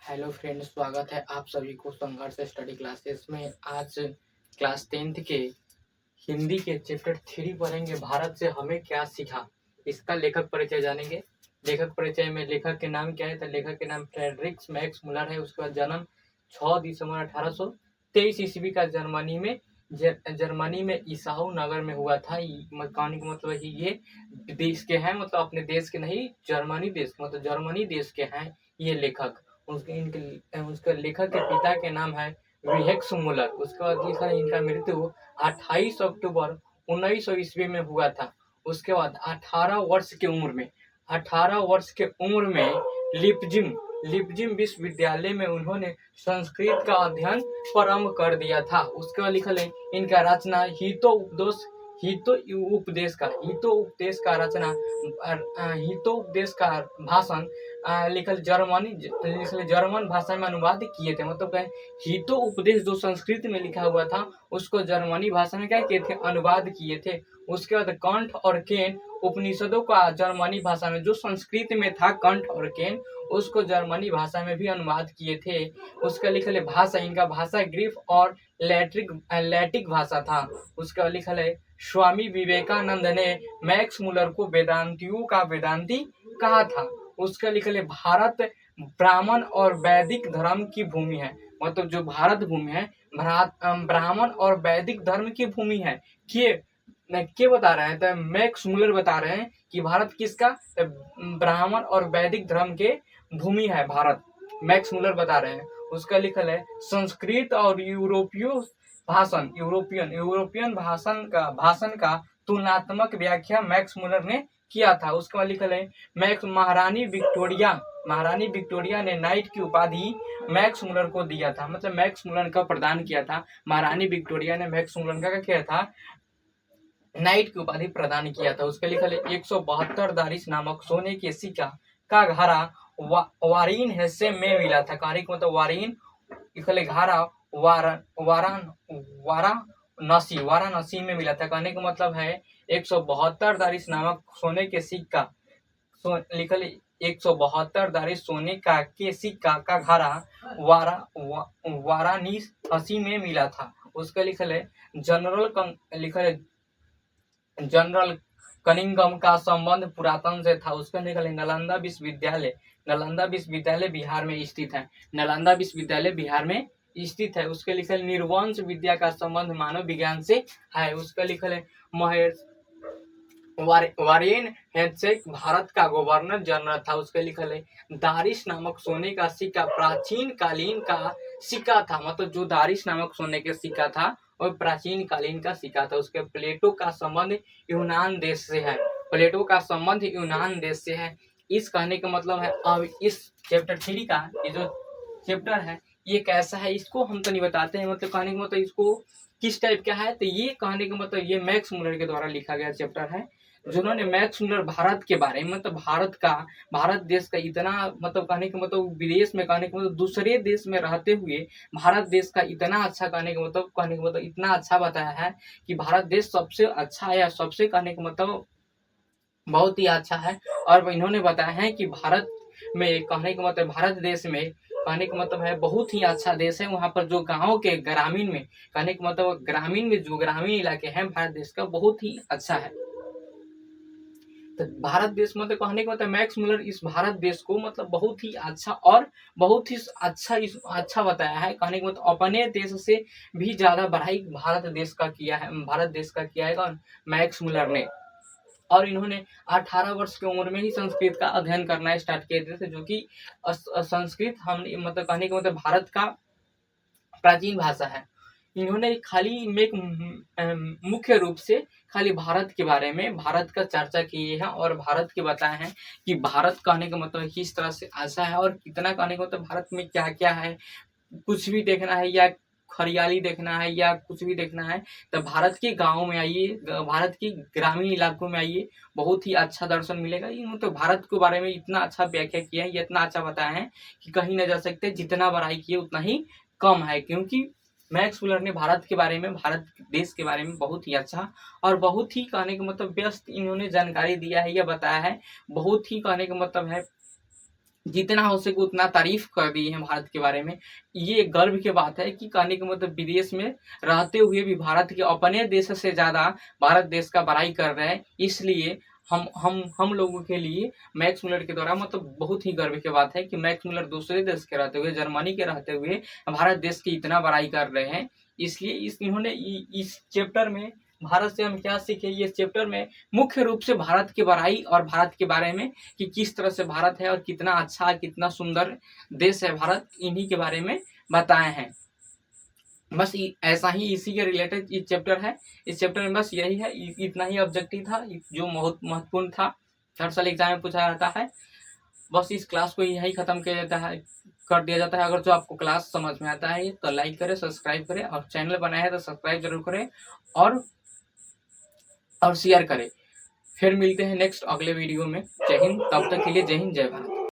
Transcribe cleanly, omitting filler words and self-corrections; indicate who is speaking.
Speaker 1: Hello friends, स्वागत है आप सभी को संघर्ष स्टडी क्लासेस में। आज क्लास 10th के हिंदी के चैप्टर 3 पढ़ेंगे। भारत से हमें क्या सीखा, इसका लेखक परिचय जानेंगे। लेखक परिचय में लेखक के नाम क्या है, तो लेखक के नाम फ्रेडरिक मैक्स मुलर है। उसके बाद जन्म 6 दिसंबर 1823 ईस्वी का जर्मनी में ईसाऊ नगर में हुआ था। कहने का मतलब है ये देश के हैं, मतलब अपने देश के नहीं, जर्मनी देश, मतलब जर्मनी देश के हैं ये लेखक। उसके लेखक के पिता के नाम है विल्हेक्स मुलर। उसके बाद लिखा है इनका मृत्यु 28 अक्टूबर 1900 ईस्वी में हुआ था। उसके बाद 18 वर्ष के उम्र में लिपजिम विश्वविद्यालय में उन्होंने संस्कृत का अध्ययन प्रारंभ कर दिया था। उसके बाद लिखल है इनका रचना हितोपदेश का भाषण लिखल जर्मन भाषा में अनुवाद किए थे। मतलब हितो उपदेश जो संस्कृत में लिखा हुआ था उसको जर्मनी भाषा में क्या किए थे, अनुवाद किए थे। उसके बाद कंठ और केन उपनिषदों का जर्मनी भाषा में, जो संस्कृत में था कंठ और केन, उसको जर्मनी भाषा में भी अनुवाद किए थे। उसका लिखल है भाषा, इनका भाषा ग्रीक और लैटिक भाषा था। उसका लिखल है स्वामी विवेकानंद ने मैक्स मुलर को वेदांतियों का वेदांती कहा था। उसका लिखल है भारत ब्राह्मण और वैदिक धर्म की भूमि है। मतलब जो भारत भूमि है ब्राह्मण और वैदिक धर्म की भूमि है। के बता रहे हैं, तो मैक्स मुलर बता रहे हैं कि भारत किसका, ब्राह्मण और वैदिक धर्म के भूमि है भारत, मैक्स मुलर बता रहे हैं। उसका लिखल है संस्कृत और यूरोपियन भाषण का तुलनात्मक व्याख्या मैक्स मुलर ने किया था। उसके बाद लिखल है महारानी विक्टोरिया ने नाइट की उपाधि मैक्स मुलर को दिया था। मतलब मैक्स मुलर का प्रदान किया था, महारानी विक्टोरिया ने मैक्स मुलर का किया था, नाइट की उपाधि प्रदान किया था। उसके लिखल है 172 दारिश नामक सोने के सिक्का का घड़ा वारीन हिस्से में मिला था। कार्य मतलब वारीन लिखल घड़ा वाराणसी में मिला था। कहने का मतलब है 172 दारिश नामक सोने के सिक्का लिखल 172 दारिश सोने का के सिक्का का घड़ा वाराणसी में मिला था। उसका लिखल है जनरल कनिंगम का संबंध पुरातन से था। उसका निकल नालंदा विश्वविद्यालय बिहार में स्थित है। नालंदा विश्वविद्यालय बिहार में स्थित है। उसके लिखल निर्वंश विद्या का संबंध मानव विज्ञान से है। उसका लिखल है वारेन हेड्सेक भारत का गवर्नर जनरल था। उसके लिखल है दारिश नामक सोने का सिक्का प्राचीन कालीन का सिक्का था। मतलब जो दारिश नामक सोने के सिक्का था और प्राचीन कालीन का सिक्का था। उसके प्लेटो का संबंध यूनान देश से है। इस कहने का मतलब है अब इस चैप्टर 3 का ये जो चैप्टर है ये कैसा है इसको हम तो नहीं बताते हैं। मतलब कहने का मतलब इसको किस टाइप का है, तो ये कहने का मतलब ये मैक्स मुलर के द्वारा लिखा गया चैप्टर है, जिन्होंने मैक्स मुलर भारत के बारे में, मतलब भारत देश का इतना, मतलब कहने का मतलब विदेश में, कहने का मतलब दूसरे देश में रहते हुए भारत देश का इतना अच्छा, कहने का मतलब इतना अच्छा बताया है कि भारत देश सबसे अच्छा है, या सबसे कहने का मतलब बहुत ही अच्छा है। और इन्होंने बताया है कि भारत में, कहने का मतलब भारत देश में, कहने का मतलब है बहुत ही अच्छा देश है। वहाँ पर जो गाँव के ग्रामीण में, कहने का मतलब ग्रामीण में जो ग्रामीण इलाके हैं भारत देश का बहुत ही अच्छा है। तो भारत देश मतलब कहने का मतलब मैक्स मुलर इस भारत देश को मतलब बहुत ही अच्छा और बहुत ही अच्छा बताया है। कहने का मतलब अपने देश से भी ज्यादा बढ़ाई भारत देश का किया है कौन, मैक्स मुलर ने। और इन्होंने 18 वर्ष की उम्र में ही संस्कृत का अध्ययन करना स्टार्ट किए थे, जो कि संस्कृत हम मतलब कहने का मतलब भारत का प्राचीन भाषा है। इन्होंने मुख्य रूप से खाली भारत के बारे में, भारत का चर्चा किए हैं और भारत के बताए हैं कि भारत कहने का मतलब किस तरह से अच्छा है और कितना, कहने का मतलब भारत में क्या क्या है। कुछ भी देखना है या हरियाली देखना है या कुछ भी देखना है तो भारत के गाँव में आइए, भारत के ग्रामीण इलाकों में आइए, बहुत ही अच्छा दर्शन मिलेगा। तो भारत के बारे में इतना अच्छा व्याख्या किया है, ये इतना अच्छा बताया है कि कहीं न जा सकते, जितना बड़ाई किए उतना ही कम है। क्योंकि मैक्स मुलर ने भारत के बारे में, भारत देश के बारे में बहुत ही अच्छा और बहुत ही कहने का मतलब व्यस्त इन्होंने जानकारी दिया है या बताया है। बहुत ही कहने का मतलब है जितना हो सके उतना तारीफ कर दी है भारत के बारे में। ये गर्व की बात है कि कहने का मतलब विदेश में रहते हुए भी भारत के अपने देश से ज़्यादा भारत देश का बड़ाई कर रहे हैं। इसलिए हम लोगों के लिए मैक्स मुलर के द्वारा मतलब बहुत ही गर्व की बात है कि मैक्स मुलर दूसरे देश के रहते हुए, जर्मनी के रहते हुए भारत देश की इतना बड़ाई कर रहे हैं। इसलिए इन्होंने इस चैप्टर में भारत से हम क्या सीखे, ये चैप्टर में मुख्य रूप से भारत की बड़ाई और भारत के बारे में कि किस तरह से भारत है और कितना अच्छा, कितना सुंदर देश है भारत, इन्हीं के बारे में बताए हैं। बस ऐसा ही इसी के रिलेटेड ये चैप्टर है। इस चैप्टर में बस यही है, इतना ही ऑब्जेक्टिव था जो बहुत महत्वपूर्ण था, हर साल एग्जाम में पूछा जाता है। बस इस क्लास को यही खत्म किया जाता है, कर दिया जाता है। अगर जो आपको क्लास समझ में आता है तो लाइक करें, सब्सक्राइब करें, और चैनल बनाया है तो सब्सक्राइब जरूर करें और शेयर करें। फिर मिलते हैं नेक्स्ट अगले वीडियो में। जय हिंद, तब तक के लिए जय हिंद, जय भारत।